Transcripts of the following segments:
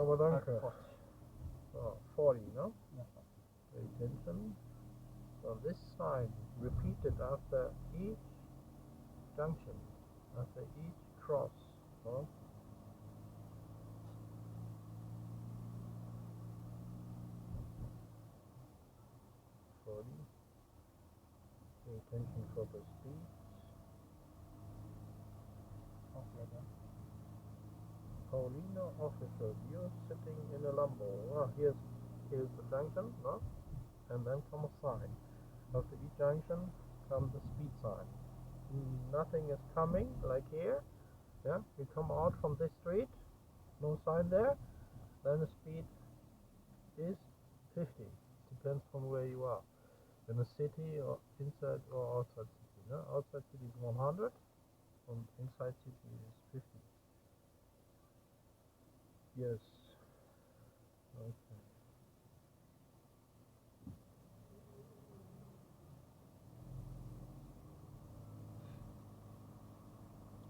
Aber danke. 40. So, 40, no? Yes, Pay attention. So this sign repeated after each junction, after each cross, no? Pay attention for the speed. okay then. Paulina officer, you're sitting in a Lambo. Well, here's the junction, no? And then come a sign. After each junction comes the speed sign. Nothing is coming, like here. Yeah, you come out from this street, no sign there. Then the speed is 50. Depends from where you are. In the city or inside or outside city. No? Outside city is 100, and inside city is 50. Yes. Okay.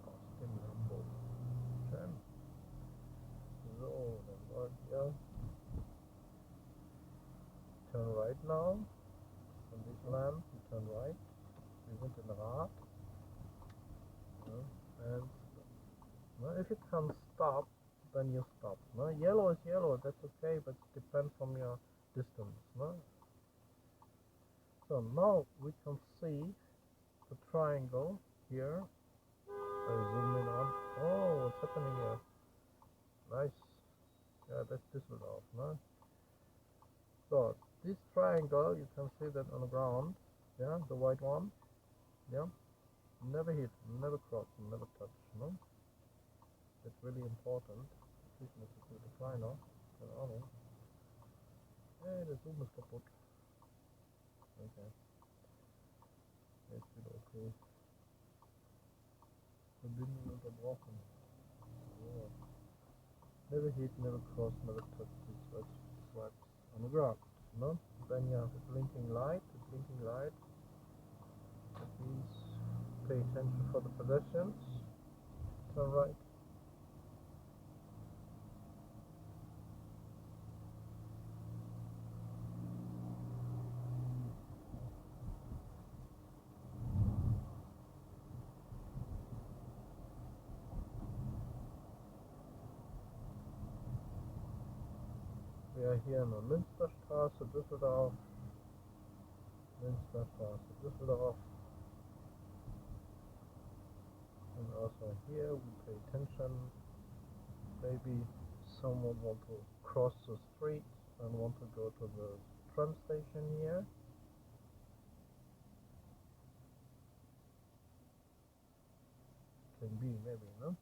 Austin Lambo. Schön. So, dann wollen wir turn right now. From this lamp, you turn right. We sind in Rad. And if you can stop, then you stop. No? Yellow is yellow, that's okay, but it depends from your distance. No? So now we can see the triangle here. I zoom in on. Oh, what's happening here? Nice. Yeah, that's Düsseldorf. No? So this triangle, you can see that on the ground. Yeah, the white one. Yeah. Never hit, never cross, never touch. No? That's really important. Ich muss es wieder kleiner. Keine Ahnung. Hey, der Zoom ist kaputt. Okay. Jetzt wieder okay. Verbindung unterbrochen. So. Never hit, never cross, never touch these swipes on the ground. No? Then you have a blinking light. The blinking light. That means pay attention for the pedestrians. Turn right. We are here in the Münsterstraße, Düsseldorf. Münsterstraße, Düsseldorf. And also here we pay attention. Maybe someone want to cross the street and want to go to the tram station here. Can be, maybe, no?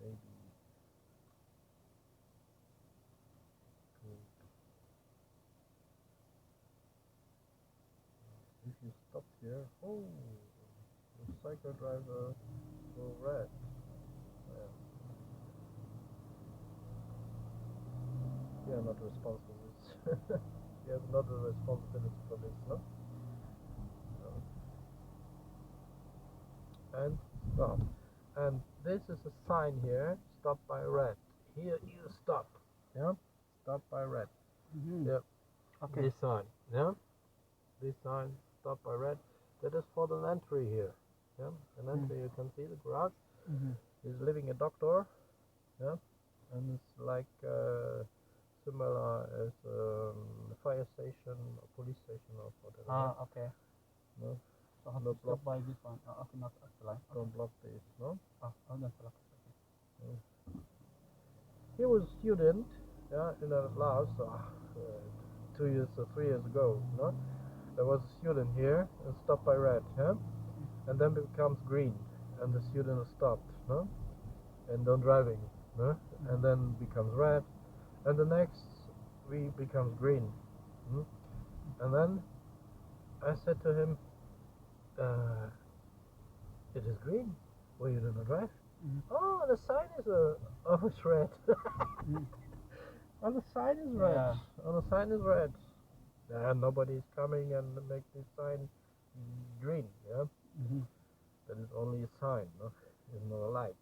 Maybe. If you stop here, oh, the cycle driver go red. Yeah. We are not responsible. We have not a responsibility for this, no? And stop. And this is a sign here, stop by red. Here you stop. Yeah? Stop by red. Yeah. Okay. This sign. Yeah? This sign, stop by red. That is for the entry here. Yeah? An entry, you can see the garage. Is living a doctor. Yeah? And it's like similar as a fire station or police station or whatever. Okay. No? So how No to stop by this one? Okay, not apply. Don't block this, no? Don't block. Okay. He was a student, yeah, in a class 2 years or 3 years ago, no? There was a student here and stopped by red, yeah? And then becomes green, and the student stopped, no? And don't driving, no? And then becomes red, and the next becomes green. And then I said to him, it is green. Well, you don't drive? Oh, the sign is it's red. Oh, the sign is red. Yeah. Oh, the sign is red. And nobody is coming and make this sign green. Yeah, that is only a sign. No, it's not a light.